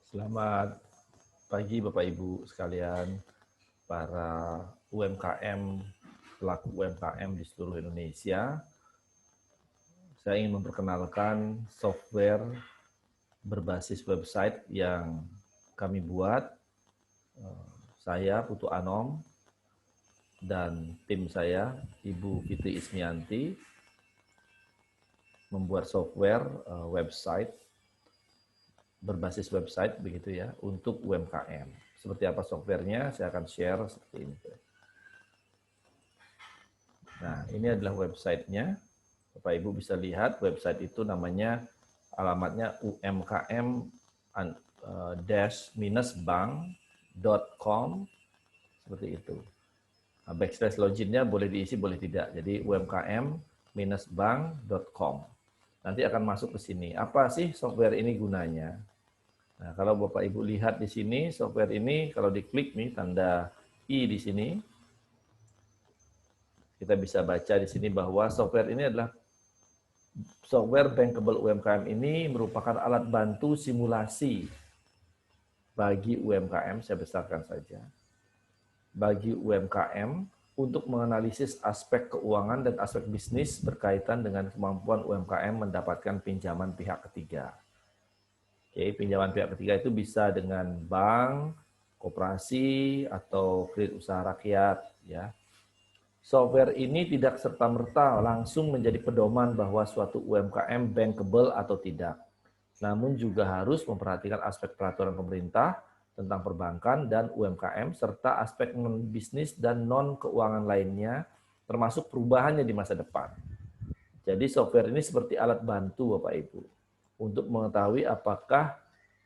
Selamat pagi Bapak Ibu sekalian, para UMKM, pelaku UMKM di seluruh Indonesia. Saya ingin memperkenalkan software berbasis website yang kami buat. Saya, Putu Anom, dan tim saya, Ibu Fitri Ismianti, membuat software website berbasis website begitu ya untuk UMKM. Seperti apa softwarenya saya akan share seperti ini. Nah, ini adalah websitenya. Bapak Ibu bisa lihat website itu namanya alamatnya umkm-bank.com seperti itu. Nah, backslash loginnya boleh diisi boleh tidak. Jadi umkm-bank.com. Nanti akan masuk ke sini. Apa sih software ini gunanya? Nah, kalau Bapak Ibu lihat di sini, software ini kalau diklik nih tanda I di sini, kita bisa baca di sini bahwa software ini adalah software bankable UMKM ini merupakan alat bantu simulasi bagi UMKM, saya besarkan saja, bagi UMKM untuk menganalisis aspek keuangan dan aspek bisnis berkaitan dengan kemampuan UMKM mendapatkan pinjaman pihak ketiga. Oke, pinjaman pihak ketiga itu bisa dengan bank, koperasi, atau kredit usaha rakyat. Ya. Software ini tidak serta-merta langsung menjadi pedoman bahwa suatu UMKM bankable atau tidak. Namun juga harus memperhatikan aspek peraturan pemerintah tentang perbankan dan UMKM, serta aspek non-bisnis dan non-keuangan lainnya, termasuk perubahannya di masa depan. Jadi software ini seperti alat bantu Bapak Ibu, untuk mengetahui apakah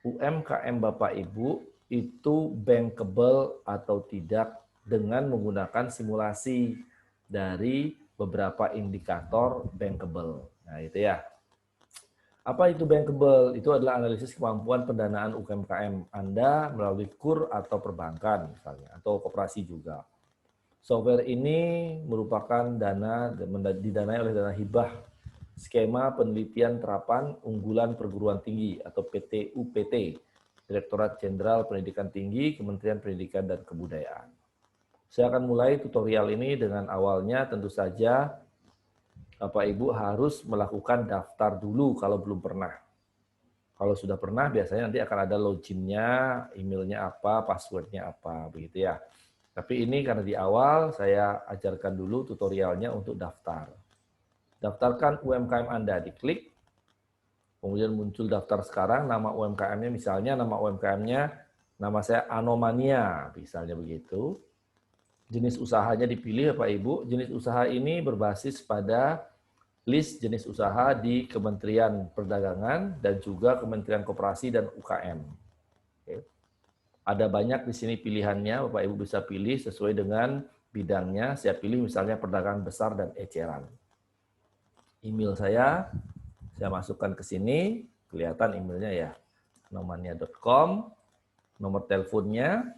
UMKM Bapak Ibu itu bankable atau tidak dengan menggunakan simulasi dari beberapa indikator bankable. Nah, itu ya. Apa itu bankable? Itu adalah analisis kemampuan pendanaan UMKM Anda melalui KUR atau perbankan misalnya, atau koperasi juga. Software ini merupakan dana didanai oleh dana hibah skema penelitian terapan unggulan perguruan tinggi atau PTUPT, Direktorat Jenderal Pendidikan Tinggi, Kementerian Pendidikan dan Kebudayaan. Saya akan mulai tutorial ini dengan awalnya tentu saja Bapak Ibu harus melakukan daftar dulu kalau belum pernah. Kalau sudah pernah biasanya nanti akan ada loginnya, emailnya apa, passwordnya apa, begitu ya. Tapi ini karena di awal saya ajarkan dulu tutorialnya untuk daftar. Daftarkan UMKM Anda, diklik, kemudian muncul daftar sekarang, nama UMKM-nya misalnya, nama UMKM-nya, nama saya Anomania, misalnya begitu. Jenis usahanya dipilih Bapak Ibu, jenis usaha ini berbasis pada list jenis usaha di Kementerian Perdagangan dan juga Kementerian Koperasi dan UKM. Oke. Ada banyak di sini pilihannya, Bapak Ibu bisa pilih sesuai dengan bidangnya. Saya pilih misalnya perdagangan besar dan eceran. Email saya masukkan ke sini, kelihatan emailnya ya, nomania.com, nomor teleponnya,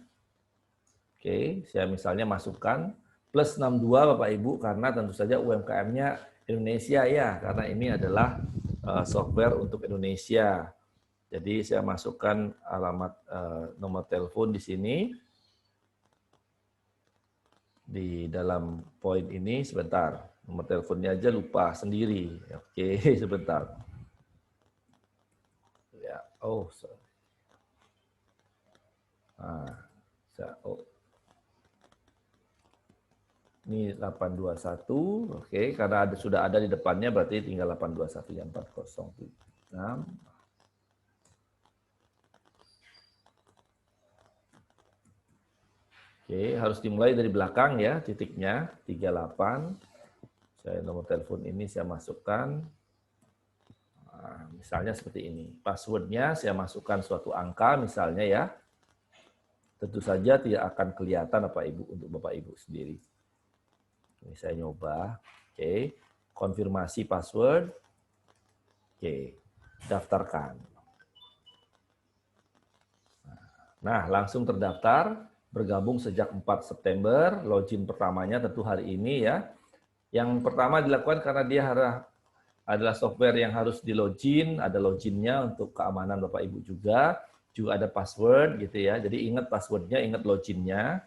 oke, saya misalnya masukkan plus 62 Bapak Ibu, karena tentu saja UMKM-nya Indonesia ya, karena ini adalah software untuk Indonesia. Jadi saya masukkan alamat nomor telepon di sini, di dalam poin ini, sebentar. Nomor teleponnya aja lupa sendiri. Oke, sebentar. Ya, oh. Nah, ini 821, oke, karena sudah ada di depannya berarti tinggal 821 yang 4076. Oke, harus dimulai dari belakang ya, titiknya 38. Saya nomor telepon ini saya masukkan. Nah, misalnya seperti ini. Passwordnya saya masukkan suatu angka misalnya ya. Tentu saja tidak akan kelihatan Bapak Ibu untuk Bapak Ibu sendiri. Ini saya nyoba. Oke, konfirmasi password. Oke, daftarkan. Nah, langsung terdaftar. Bergabung sejak 4 September, login pertamanya tentu hari ini ya. Yang pertama dilakukan karena dia adalah software yang harus di login, ada loginnya untuk keamanan Bapak Ibu juga. juga ada password gitu ya. Jadi ingat passwordnya, ingat loginnya.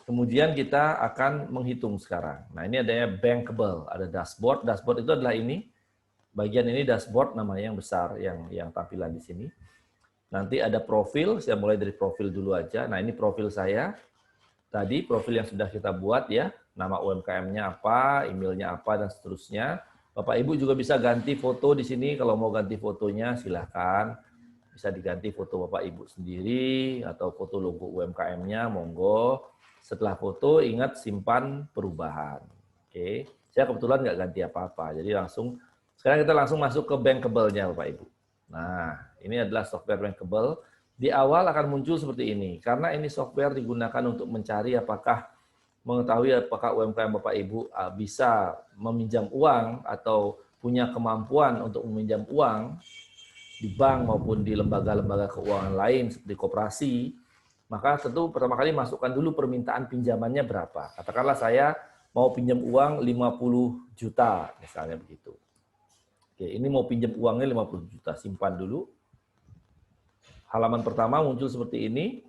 Kemudian kita akan menghitung sekarang. Nah ini adanya bankable, ada dashboard. Dashboard itu adalah ini. Bagian ini dashboard namanya yang besar, yang tampilan di sini. Nanti ada profil, saya mulai dari profil dulu aja. Nah ini profil saya. Tadi profil yang sudah kita buat ya, nama UMKM-nya apa, emailnya apa, dan seterusnya. Bapak Ibu juga bisa ganti foto di sini, kalau mau ganti fotonya silahkan. Bisa diganti foto Bapak Ibu sendiri, atau foto logo UMKM-nya, monggo. Setelah foto, ingat simpan perubahan. Oke, saya kebetulan nggak ganti apa-apa, jadi sekarang kita langsung masuk ke bankable-nya Bapak Ibu. Nah, ini adalah software bankable. Di awal akan muncul seperti ini, karena ini software digunakan untuk mencari mengetahui apakah UMKM Bapak Ibu bisa meminjam uang atau punya kemampuan untuk meminjam uang di bank maupun di lembaga-lembaga keuangan lain seperti koperasi. Maka tentu pertama kali masukkan dulu permintaan pinjamannya berapa. Katakanlah saya mau pinjam uang 50 juta, misalnya begitu. Oke, ini mau pinjam uangnya 50 juta, simpan dulu. Halaman pertama muncul seperti ini.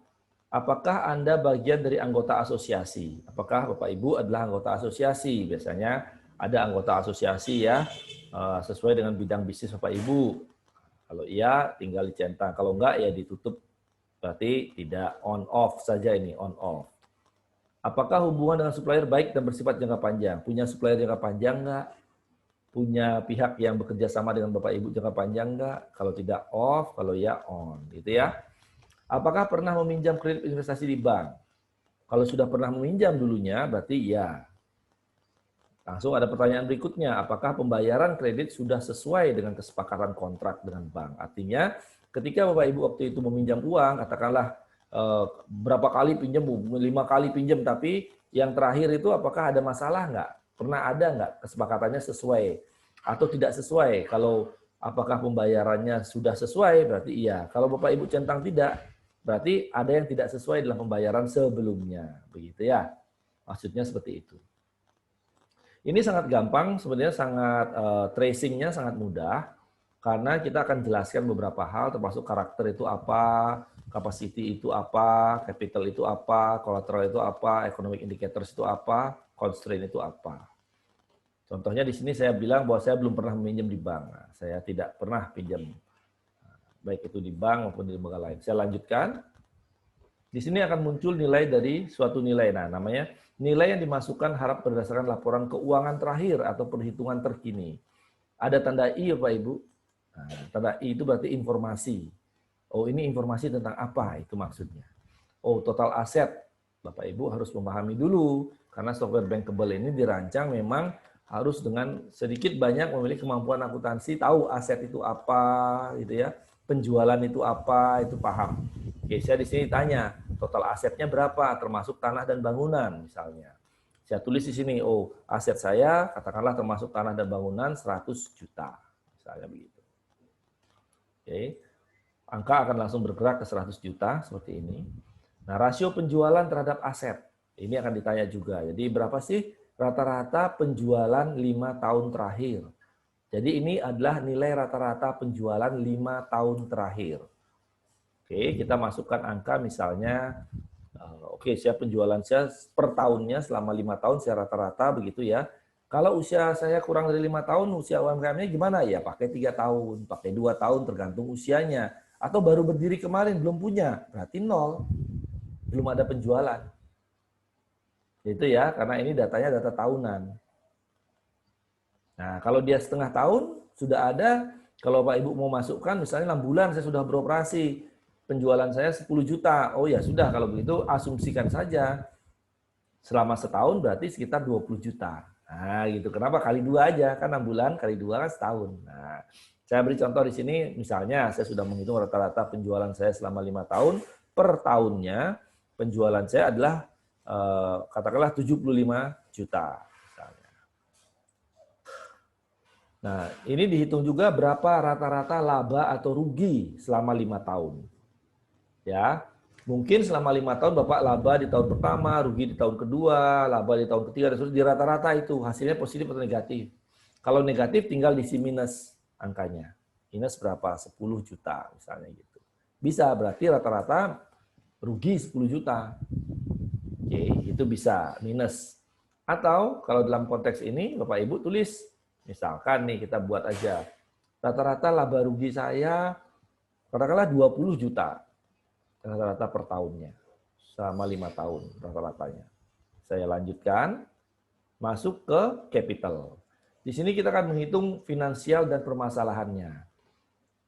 Apakah Anda bagian dari anggota asosiasi? Apakah Bapak Ibu adalah anggota asosiasi? Biasanya ada anggota asosiasi ya, sesuai dengan bidang bisnis Bapak Ibu. Kalau iya, tinggal dicentang. Kalau enggak, ya ditutup. Berarti tidak, on off saja ini, on off. Apakah hubungan dengan supplier baik dan bersifat jangka panjang? Punya supplier jangka panjang enggak? Punya pihak yang bekerja sama dengan Bapak Ibu jangka panjang enggak? Kalau tidak off, kalau ya on, gitu ya. Apakah pernah meminjam kredit investasi di bank? Kalau sudah pernah meminjam dulunya, berarti ya. Langsung ada pertanyaan berikutnya, apakah pembayaran kredit sudah sesuai dengan kesepakatan kontrak dengan bank? Artinya, ketika Bapak Ibu waktu itu meminjam uang, katakanlah berapa kali pinjam, 5 kali pinjam, tapi yang terakhir itu apakah ada masalah nggak? Pernah ada nggak kesepakatannya sesuai atau tidak sesuai? Kalau apakah pembayarannya sudah sesuai, berarti iya. Kalau Bapak Ibu centang tidak, berarti ada yang tidak sesuai dalam pembayaran sebelumnya. Begitu ya. Maksudnya seperti itu. Ini sangat gampang, sebenarnya sangat tracingnya sangat mudah, karena kita akan jelaskan beberapa hal, termasuk karakter itu apa, capacity itu apa, capital itu apa, collateral itu apa, economic indicators itu apa, constraint itu apa. Contohnya di sini saya bilang bahwa saya belum pernah meminjam di bank. Nah, saya tidak pernah pinjam, baik itu di bank maupun di lembaga lain. Saya lanjutkan. Di sini akan muncul nilai dari suatu nilai. Nah, namanya nilai yang dimasukkan harap berdasarkan laporan keuangan terakhir atau perhitungan terkini. Ada tanda I ya Pak Ibu. Nah, tanda I itu berarti informasi. Oh, ini informasi tentang apa? Itu maksudnya. Oh, total aset. Bapak Ibu harus memahami dulu. Karena software bankable ini dirancang memang harus dengan sedikit banyak memiliki kemampuan akuntansi, tahu aset itu apa, gitu ya. Penjualan itu apa, itu paham. Oke, saya di sini tanya, total asetnya berapa, termasuk tanah dan bangunan misalnya. Saya tulis di sini, oh aset saya katakanlah termasuk tanah dan bangunan 100 juta, misalnya begitu. Oke, angka akan langsung bergerak ke 100 juta seperti ini. Nah, rasio penjualan terhadap aset, ini akan ditanya juga. Jadi berapa sih rata-rata penjualan 5 tahun terakhir? Jadi ini adalah nilai rata-rata penjualan 5 tahun terakhir. Oke, kita masukkan angka misalnya, oke, saya penjualan saya per tahunnya selama 5 tahun saya rata-rata begitu ya. Kalau usia saya kurang dari 5 tahun, usia UMKM-nya gimana? Ya pakai 3 tahun, pakai 2 tahun tergantung usianya. Atau baru berdiri kemarin, belum punya, berarti 0. Belum ada penjualan. Itu ya, karena ini datanya data tahunan. Nah, kalau dia setengah tahun, sudah ada, kalau Pak Ibu mau masukkan, misalnya 6 bulan saya sudah beroperasi, penjualan saya 10 juta. Oh ya sudah, kalau begitu asumsikan saja. Selama setahun berarti sekitar 20 juta. Nah gitu, kenapa kali 2 aja, kan 6 bulan kali 2 kan setahun. Nah, saya beri contoh di sini, misalnya saya sudah menghitung rata-rata penjualan saya selama 5 tahun, per tahunnya penjualan saya adalah katakanlah 75 juta. Nah, ini dihitung juga berapa rata-rata laba atau rugi selama 5 tahun. Ya, mungkin selama 5 tahun Bapak laba di tahun pertama, rugi di tahun kedua, laba di tahun ketiga, dan seterusnya, di rata-rata itu hasilnya positif atau negatif. Kalau negatif tinggal diisi minus angkanya. Minus berapa? 10 juta misalnya gitu. Bisa, berarti rata-rata rugi 10 juta. Oke, itu bisa minus. Atau kalau dalam konteks ini Bapak Ibu tulis, misalkan nih kita buat aja, rata-rata laba rugi saya katakanlah 20 juta rata-rata per tahunnya selama 5 tahun rata-ratanya. Saya lanjutkan, masuk ke capital. Di sini kita akan menghitung finansial dan permasalahannya.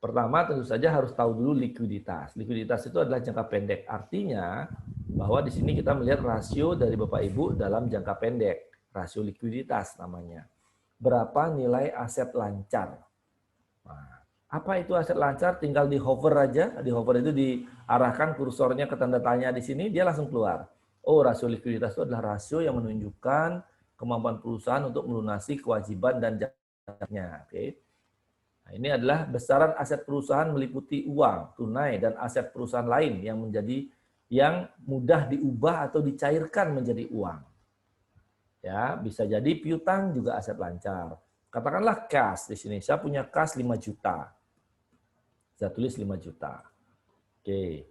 Pertama tentu saja harus tahu dulu likuiditas. Likuiditas itu adalah jangka pendek. Artinya bahwa di sini kita melihat rasio dari Bapak Ibu dalam jangka pendek. Rasio likuiditas namanya. Berapa nilai aset lancar. Nah, apa itu aset lancar? Tinggal di hover aja. Di hover itu diarahkan kursornya ke tanda tanya di sini, dia langsung keluar. Oh, rasio likuiditas itu adalah rasio yang menunjukkan kemampuan perusahaan untuk melunasi kewajiban dan janjinya. Oke. Nah, ini adalah besaran aset perusahaan meliputi uang, tunai, dan aset perusahaan lain yang mudah diubah atau dicairkan menjadi uang. Ya, bisa jadi piutang juga aset lancar. Katakanlah kas di sini. Saya punya kas 5 juta. Saya tulis 5 juta. Oke.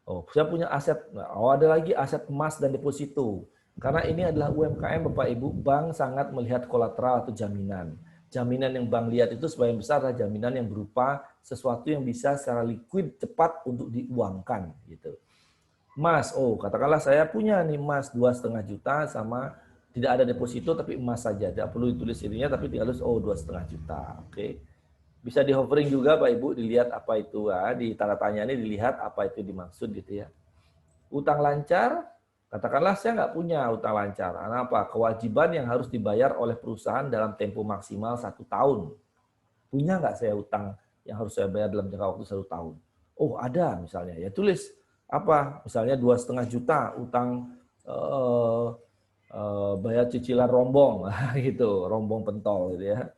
Oh, saya punya aset. Oh, ada lagi aset emas dan deposito. Karena ini adalah UMKM, Bapak Ibu, bank sangat melihat kolateral atau jaminan. Jaminan yang bank lihat itu sebagian besar adalah jaminan yang berupa sesuatu yang bisa secara liquid cepat untuk diuangkan gitu. Emas, oh katakanlah saya punya nih emas 2,5 juta sama tidak ada deposito tapi emas saja, tidak perlu ditulis ininya tapi tinggal tulis 2,5 juta. Oke. Bisa di hovering juga Pak Ibu, dilihat apa itu ya, di tanda tanya ini dilihat apa itu dimaksud gitu ya. Utang lancar, katakanlah saya nggak punya utang lancar. Karena apa? Kewajiban yang harus dibayar oleh perusahaan dalam tempo maksimal 1 tahun. Punya nggak saya utang yang harus saya bayar dalam jangka waktu 1 tahun? Oh ada misalnya, ya tulis apa? Misalnya 2,5 juta utang bayar cicilan rombong, gitu, rombong pentol gitu ya.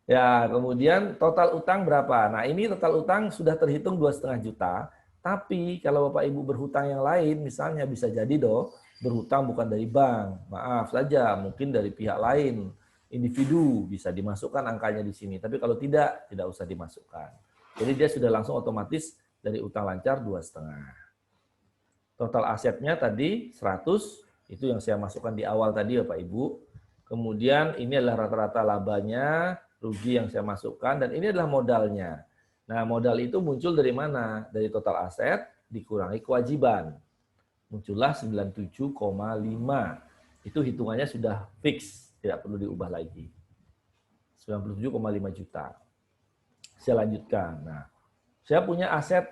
Ya, kemudian total utang berapa? Nah, ini total utang sudah terhitung 2,5 juta. Tapi kalau Bapak Ibu berhutang yang lain, misalnya bisa jadi berhutang bukan dari bank. Maaf saja, mungkin dari pihak lain. Individu bisa dimasukkan angkanya di sini. Tapi kalau tidak usah dimasukkan. Jadi dia sudah langsung otomatis dari utang lancar 2,5. Total asetnya tadi 100, itu yang saya masukkan di awal tadi Bapak Ibu. Kemudian ini adalah rata-rata labanya, rugi yang saya masukkan, dan ini adalah modalnya. Nah, modal itu muncul dari mana? Dari total aset dikurangi kewajiban. Muncullah 97,5. Itu hitungannya sudah fix, tidak perlu diubah lagi. 97,5 juta. Saya lanjutkan. Nah, saya punya aset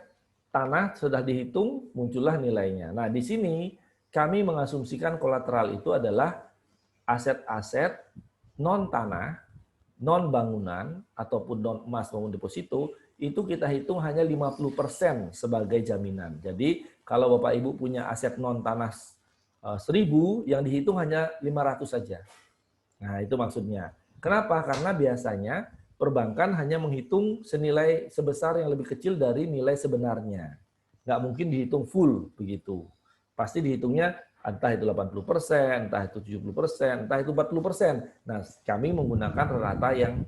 tanah sudah dihitung, muncullah nilainya. Nah, di sini kami mengasumsikan kolateral itu adalah aset-aset non tanah, non bangunan, ataupun non emas maupun deposito, itu kita hitung hanya 50% sebagai jaminan. Jadi kalau Bapak Ibu punya aset non tanah 1.000, yang dihitung hanya 500 saja. Nah itu maksudnya. Kenapa? Karena biasanya perbankan hanya menghitung senilai sebesar yang lebih kecil dari nilai sebenarnya. Nggak mungkin dihitung full begitu. Pasti dihitungnya entah itu 80%, entah itu 70%, entah itu 40%. Nah, kami menggunakan rata yang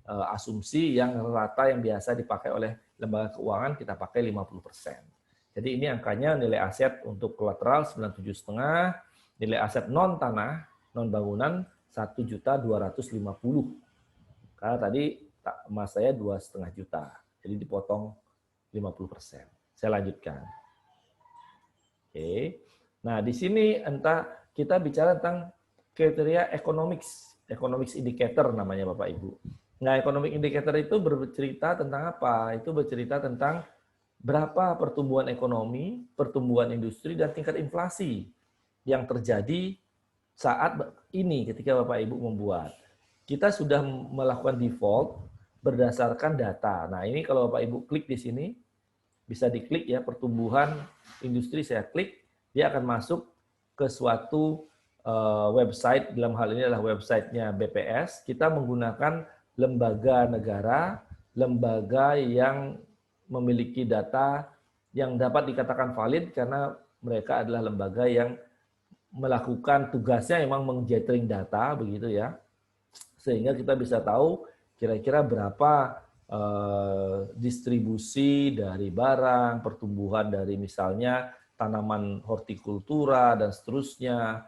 asumsi yang rata yang biasa dipakai oleh lembaga keuangan, kita pakai 50%. Jadi ini angkanya nilai aset untuk kolateral 97,5, nilai aset non tanah, non bangunan 1.250.000. Karena tadi emas saya 2,5 juta. Jadi dipotong 50%. Saya lanjutkan. Oke. Nah, di sini kita bicara tentang kriteria economics indicator namanya Bapak Ibu. Nah, economic indicator itu bercerita tentang apa? Itu bercerita tentang berapa pertumbuhan ekonomi, pertumbuhan industri, dan tingkat inflasi yang terjadi saat ini ketika Bapak Ibu membuat. Kita sudah melakukan default berdasarkan data. Nah, ini kalau Bapak Ibu klik di sini, bisa diklik ya, pertumbuhan industri, saya klik, dia akan masuk ke suatu website, dalam hal ini adalah websitenya BPS. Kita menggunakan lembaga negara, lembaga yang memiliki data yang dapat dikatakan valid karena mereka adalah lembaga yang melakukan tugasnya memang menggathering data begitu ya, sehingga kita bisa tahu kira-kira berapa distribusi dari barang, pertumbuhan dari misalnya tanaman hortikultura dan seterusnya.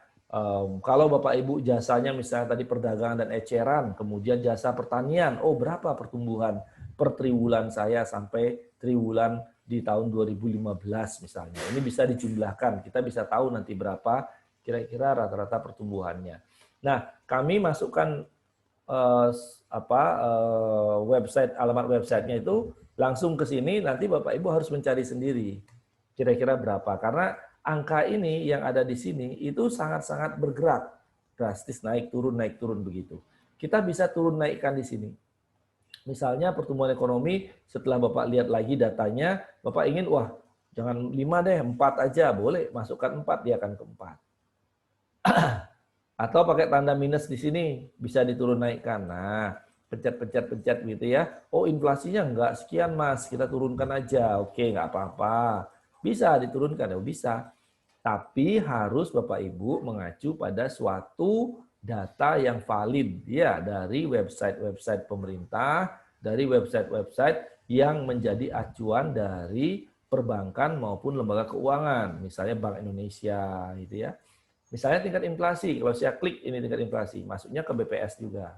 Kalau Bapak Ibu jasanya misalnya tadi perdagangan dan eceran, kemudian jasa pertanian, oh berapa pertumbuhan per triwulan saya sampai triwulan di tahun 2015 misalnya. Ini bisa dijumlahkan, kita bisa tahu nanti berapa kira-kira rata-rata pertumbuhannya. Nah, kami masukkan website, alamat websitenya itu langsung ke sini, nanti Bapak Ibu harus mencari sendiri kira-kira berapa, karena angka ini yang ada di sini itu sangat-sangat bergerak, drastis naik turun begitu. Kita bisa turun naikkan di sini. Misalnya pertumbuhan ekonomi setelah Bapak lihat lagi datanya, Bapak ingin wah jangan 5 deh, 4 aja, boleh masukkan 4, dia akan ke 4. Atau pakai tanda minus di sini, bisa diturun naikkan. Nah, pencet gitu ya. Oh inflasinya enggak sekian mas, kita turunkan aja. Oke, enggak apa-apa. Bisa diturunkan, ya bisa. Tapi harus Bapak Ibu mengacu pada suatu data yang valid ya dari website-website pemerintah, dari website-website yang menjadi acuan dari perbankan maupun lembaga keuangan, misalnya Bank Indonesia gitu ya. Misalnya tingkat inflasi, kalau saya klik ini tingkat inflasi, masuknya ke BPS juga.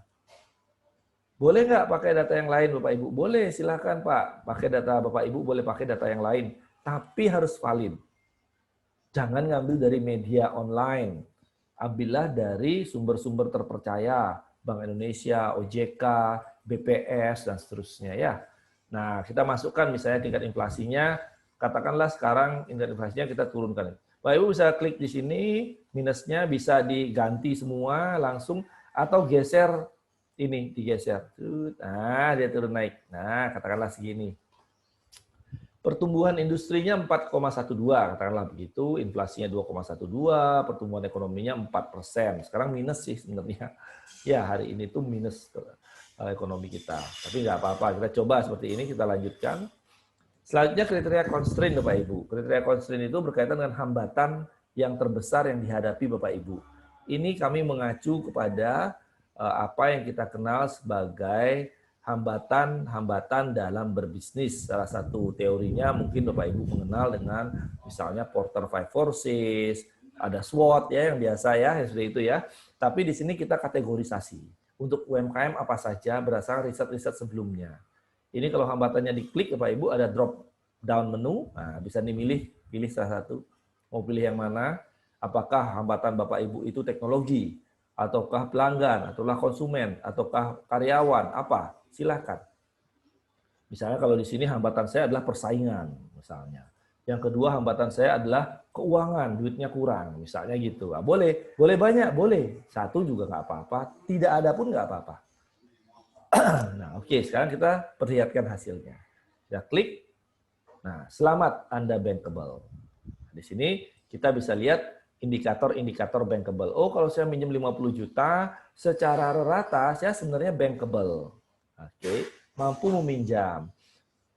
Boleh nggak pakai data yang lain Bapak Ibu? Boleh, silahkan Pak. Pakai data Bapak Ibu, boleh pakai data yang lain. Tapi harus valid. Jangan ngambil dari media online. Ambillah dari sumber-sumber terpercaya, Bank Indonesia, OJK, BPS, dan seterusnya ya. Nah, kita masukkan misalnya tingkat inflasinya, katakanlah sekarang tingkat inflasinya kita turunkan. Bapak Ibu bisa klik di sini, minusnya bisa diganti semua langsung, atau geser ini, digeser. Nah, dia turun naik. Nah, katakanlah segini. Pertumbuhan industrinya 4,12, katakanlah begitu, inflasinya 2,12, pertumbuhan ekonominya 4%. Sekarang minus sih sebenarnya. Ya, hari ini tuh minus ekonomi kita. Tapi nggak apa-apa, kita coba seperti ini, kita lanjutkan. Selanjutnya kriteria constraint Bapak Ibu. Kriteria constraint itu berkaitan dengan hambatan yang terbesar yang dihadapi Bapak Ibu. Ini kami mengacu kepada apa yang kita kenal sebagai hambatan-hambatan dalam berbisnis. Salah satu teorinya mungkin Bapak Ibu mengenal dengan misalnya Porter Five Forces, ada SWOT ya yang biasa ya, seperti itu ya. Tapi di sini kita kategorisasi. Untuk UMKM apa saja berdasarkan riset-riset sebelumnya. Ini kalau hambatannya diklik Bapak Ibu ada drop down menu, nah, bisa dimilih, pilih salah satu. Mau pilih yang mana? Apakah hambatan Bapak Ibu itu teknologi, ataukah pelanggan, ataukah konsumen, ataukah karyawan, apa? Silahkan. Misalnya kalau di sini hambatan saya adalah persaingan, misalnya. Yang kedua hambatan saya adalah keuangan, duitnya kurang, misalnya gitu. Nah, boleh banyak, boleh. Satu juga nggak apa-apa, tidak ada pun nggak apa-apa. Nah, oke, sekarang kita perlihatkan hasilnya. Kita klik. Nah, selamat Anda bankable. Di sini kita bisa lihat indikator-indikator bankable. Oh, kalau saya minjem 50 juta, secara rata saya sebenarnya bankable. Oke, mampu meminjam.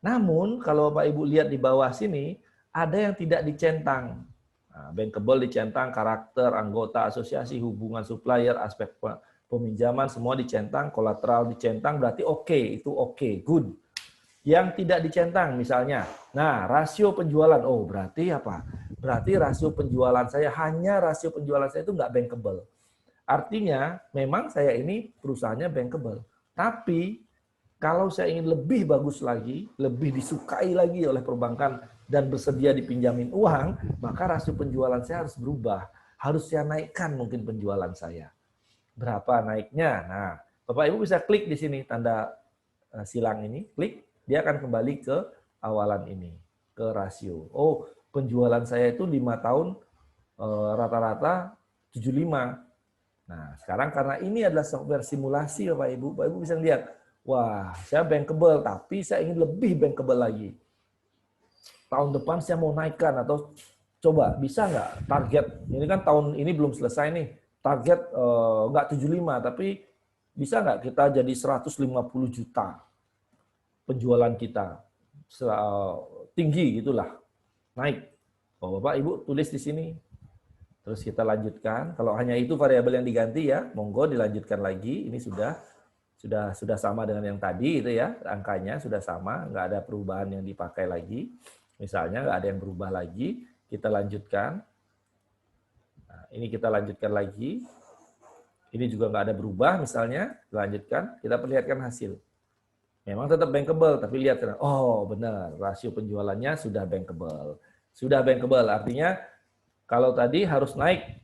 Namun, kalau Bapak Ibu lihat di bawah sini, ada yang tidak dicentang. Nah, bankable dicentang, karakter, anggota, asosiasi, hubungan supplier, aspek peminjaman semua dicentang, kolateral dicentang, berarti oke, itu oke, good. Yang tidak dicentang misalnya, nah rasio penjualan, oh berarti apa? Berarti rasio penjualan saya, hanya rasio penjualan saya itu nggak bankable. Artinya memang saya ini perusahaannya bankable. Tapi kalau saya ingin lebih bagus lagi, lebih disukai lagi oleh perbankan dan bersedia dipinjamin uang, maka rasio penjualan saya harus berubah. Harus saya naikkan mungkin penjualan saya. Berapa naiknya? Nah, Bapak Ibu bisa klik di sini tanda silang ini, klik, dia akan kembali ke awalan ini, ke rasio. Oh, penjualan saya itu 5 tahun rata-rata 75. Nah, sekarang karena ini adalah software simulasi Bapak Ibu bisa lihat, wah, saya bankable tapi saya ingin lebih bankable lagi. Tahun depan saya mau naikkan atau coba bisa nggak target, ini kan tahun ini belum selesai nih, target nggak 75, tapi bisa nggak kita jadi 150 juta penjualan kita, tinggi gitulah, naik. Oh, Bapak Ibu tulis di sini. Terus kita lanjutkan. Kalau hanya itu variabel yang diganti ya, monggo dilanjutkan lagi. Ini sudah sudah sama dengan yang tadi itu ya, angkanya sudah sama, nggak ada perubahan yang dipakai lagi. Misalnya nggak ada yang berubah lagi, kita lanjutkan. Nah, ini kita lanjutkan lagi. Ini juga nggak ada berubah misalnya, lanjutkan, kita perlihatkan hasil. Memang tetap bankable, tapi lihat, oh benar, rasio penjualannya sudah bankable. Sudah bankable, artinya kalau tadi harus naik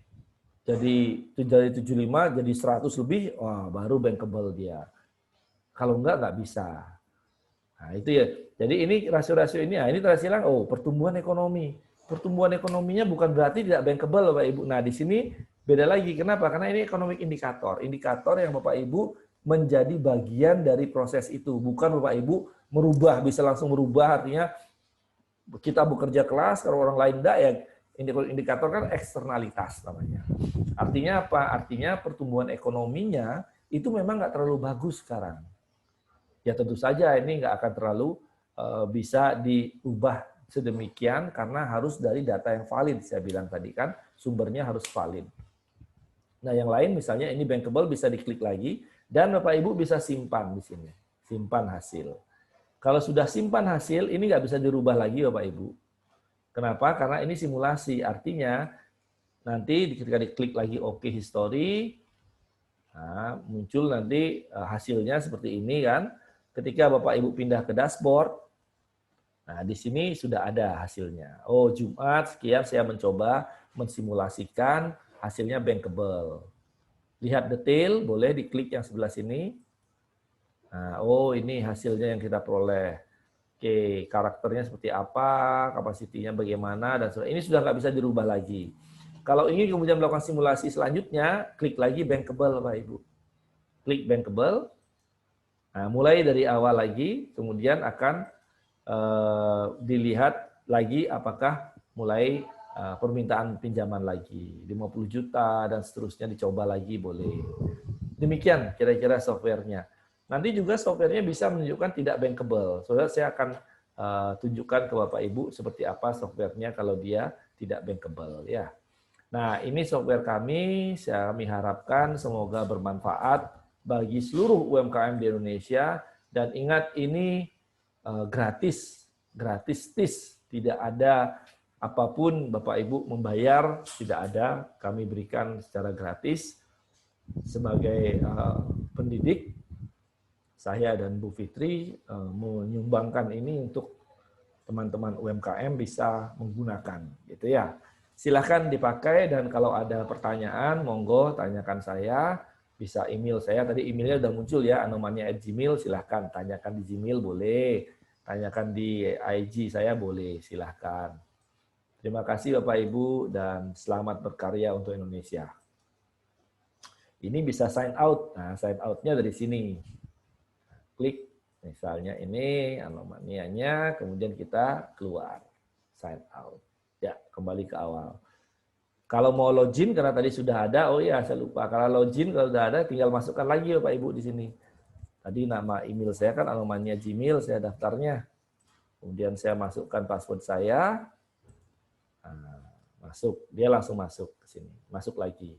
dari 75 jadi 100 lebih, wah baru bankable dia. Kalau nggak bisa. Nah itu ya. Jadi ini rasio-rasio ini, ini terhasil oh pertumbuhan ekonomi. Pertumbuhan ekonominya bukan berarti tidak bankable Bapak Ibu. Nah di sini beda lagi. Kenapa? Karena ini economic indikator. Indikator yang Bapak Ibu menjadi bagian dari proses itu. Bukan Bapak Ibu merubah, bisa langsung merubah. Artinya kita bekerja keras, kalau orang lain enggak ya. Indikator kan eksternalitas namanya. Artinya apa? Artinya pertumbuhan ekonominya itu memang nggak terlalu bagus sekarang. Ya tentu saja ini nggak akan terlalu bisa diubah sedemikian karena harus dari data yang valid. Saya bilang tadi kan sumbernya harus valid. Nah yang lain misalnya ini bankable bisa diklik lagi dan Bapak Ibu bisa simpan di sini. Simpan hasil. Kalau sudah simpan hasil ini nggak bisa dirubah lagi Bapak Ibu. Kenapa? Karena ini simulasi. Artinya nanti ketika diklik lagi OK History, nah, muncul nanti hasilnya seperti ini kan. Ketika Bapak Ibu pindah ke dashboard, nah di sini sudah ada hasilnya. Oh Jumat sekian saya mencoba mensimulasikan hasilnya bankable. Lihat detail, boleh diklik yang sebelah sini. Nah, oh ini hasilnya yang kita peroleh. Oke, karakternya seperti apa, kapasitinya bagaimana, dan sebagainya. Ini sudah nggak bisa dirubah lagi. Kalau ingin kemudian melakukan simulasi selanjutnya, klik lagi bankable Bapak Ibu. Klik bankable. Nah, mulai dari awal lagi, kemudian akan dilihat lagi apakah mulai permintaan pinjaman lagi. 50 juta dan seterusnya dicoba lagi boleh. Demikian kira-kira softwarenya. Nanti juga softwarenya bisa menunjukkan tidak bankable. Saudara saya akan tunjukkan ke Bapak Ibu seperti apa softwarenya kalau dia tidak bankable ya. Nah, ini software kami harapkan semoga bermanfaat bagi seluruh UMKM di Indonesia dan ingat ini gratis, tidak ada apapun Bapak Ibu membayar, tidak ada, kami berikan secara gratis sebagai pendidik. Saya dan Bu Fitri menyumbangkan ini untuk teman-teman UMKM bisa menggunakan, gitu ya. Silahkan dipakai dan kalau ada pertanyaan, monggo tanyakan saya, bisa email saya. Tadi emailnya udah muncul ya, anomania@gmail, silahkan tanyakan di Gmail boleh, tanyakan di IG saya boleh, silahkan. Terima kasih Bapak Ibu dan selamat berkarya untuk Indonesia. Ini bisa sign out, nah sign out-nya dari sini. Klik misalnya ini anomanianya, kemudian kita keluar, sign out. Ya, kembali ke awal. Kalau mau login karena tadi sudah ada, oh ya saya lupa. Kalau login kalau sudah ada, tinggal masukkan lagi Bapak Ibu di sini. Tadi nama email saya kan anomania Gmail, saya daftarnya. Kemudian saya masukkan password saya, nah, masuk, dia langsung masuk ke sini, masuk lagi.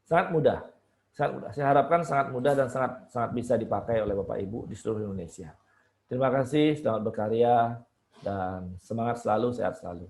Sangat mudah, sangat mudah. Saya harapkan sangat mudah dan sangat bisa dipakai oleh Bapak Ibu di seluruh Indonesia. Terima kasih, selamat berkarya dan semangat selalu, sehat selalu.